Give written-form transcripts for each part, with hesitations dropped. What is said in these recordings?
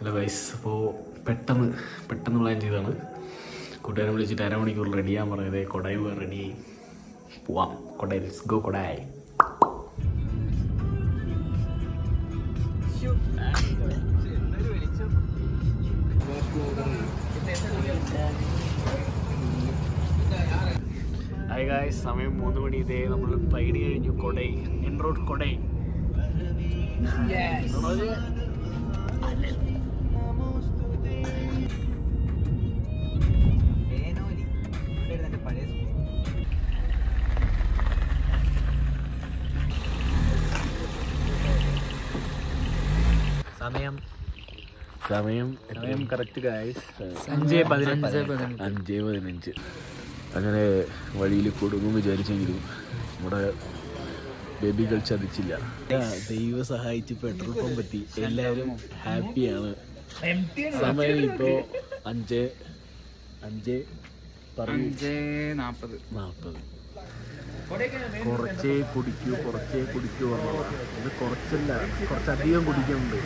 Hello guys, അപ്പോൾ പെട്ടെന്ന് plan ചെയ്താണ്. കൂട്ടുകാരെ വിളിച്ചിട്ട് അരമണിക്കൂർ റെഡിയാകാൻ പറയുന്നത്. കൊടൈ റെഡിയായി പോവാം. Kodai, let's go Kodai. Hi guys, സമയം 3 മണി. ഇതേ നമ്മൾ റൈഡ് കഴിഞ്ഞു. Kodai, N road Kodai. സമയം കറക്റ്റ് ഗായ്സ് 5:15. അങ്ങനെ വഴിയിൽ കൊടുങ്ങും വിചാരിച്ചെങ്കിലും നമ്മുടെ ബേബികൾ ചതിച്ചില്ല. ദൈവം സഹായിച്ച് പെട്രോൾ പമ്പ് എത്തി. എല്ലാവരും ഹാപ്പിയാണ്. സമയം ഇപ്പോൾ 5:40. കുറച്ചേ കുടിക്കൂ പറഞ്ഞതാണ്. ഇത് കുറച്ചല്ല, കുറച്ചധികം കുടിക്കുന്നുണ്ട്.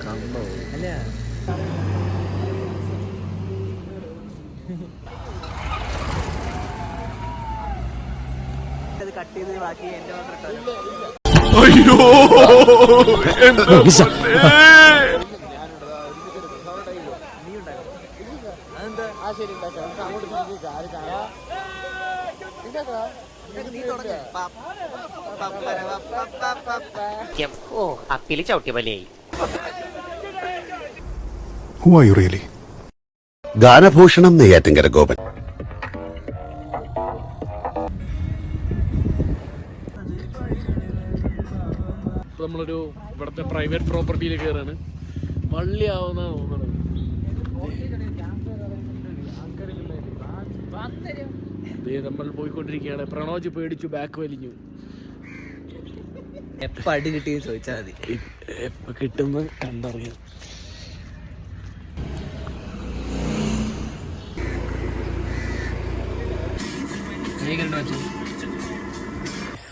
കണ്ടോ? കട്ട് ചെയ്ത് ബാക്കി എന്റെ മാത്രം. അയ്യോ അപ്പില് ചവിട്ടിയ പോലെയായി. Who are you really? ഗാനഭൂഷണം Neyyattinkara Gopan. നമ്മളൊരു ഇവിടുത്തെ പ്രൈവറ്റ് പ്രോപ്പർട്ടിയിൽ കയറാണ്. വള്ളിയാവുന്ന തോന്നണത്. നമ്മൾ പോയിക്കൊണ്ടിരിക്കുകയാണ്. പ്രണോജ് പേടിച്ചു, ബാക്ക് വലിഞ്ഞു. എപ്പ അടി കിട്ടിയെന്ന് ചോദിച്ചാൽ മതി. എപ്പ കിട്ടുന്ന കണ്ടറിയാം.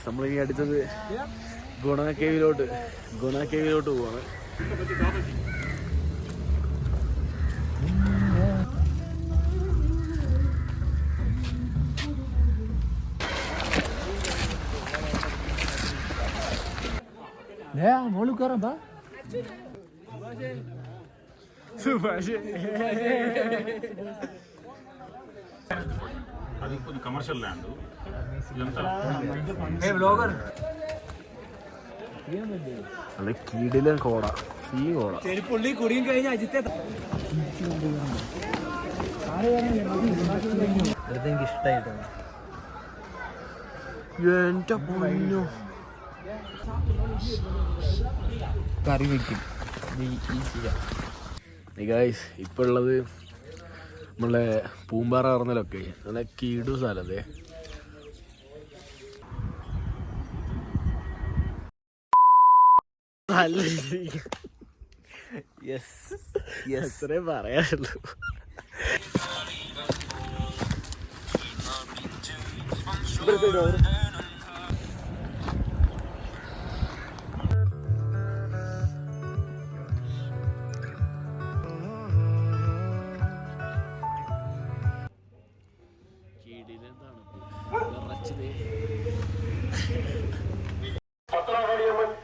നമ്മളിനി അടുത്തത് ഗുണ കേവിലോട്ട് പോവാണ്. മോള് കയറാം. అది కొంచెం కమర్షియల్ ల్యాండ్. നല്ല കീടിലും കോട, ഈ കോട. ചെരിപ്പുള്ളി കുടിയും കഴിഞ്ഞ അജിത്തെ എനിക്ക് ഇഷ്ടായിട്ടോ. എന്റെ പൊന്നോ, കറി വെക്കും. ഇപ്പൊ ഉള്ളത് നമ്മളെ പൂമ്പാറ പറഞ്ഞ ലൊക്കേഷൻ. നല്ല കീടു സ്ഥലത്തെ. അത്രേ പറയാനുള്ളൂ.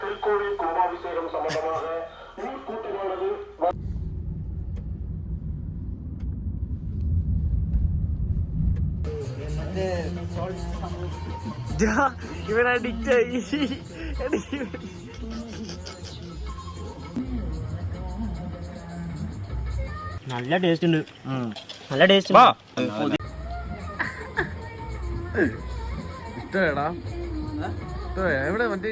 திருக்கோவில் கும்பாபிஷேகம் சம்பந்தமாக ஊர் கூட்டமானது ഇവൻ അഡിക്റ്റായി. നല്ല ടേസ്റ്റ് ഉണ്ട്. നല്ല ടേസ്റ്റ്. ഇഷ്ടമാടാ, എവിടെ മറ്റേ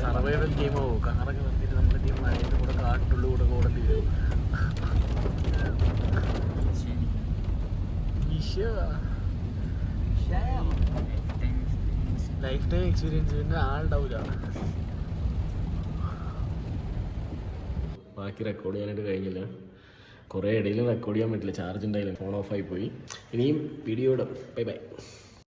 സർവൈവൽ ഗെയിമോ കാറൊക്കെ നിർത്തിയിട്ട് നമ്മുടെ ടീം അതിൻ്റെ കൂടെ കാട്ടിൻ്റെ കൂടെ ഓടേണ്ടി വരും. Life time experience. പിന്നെ ആളുണ്ടാവില്ല. ബാക്കി റെക്കോർഡ് ചെയ്യാനായിട്ട് കഴിഞ്ഞില്ല. കുറേ ഇടയിലും റെക്കോർഡ് ചെയ്യാൻ പറ്റില്ല, ചാർജ് ഉണ്ടായില്ല, ഫോൺ ഓഫായി പോയി. ഇനിയും വീഡിയോ ഇടും. Bye bye.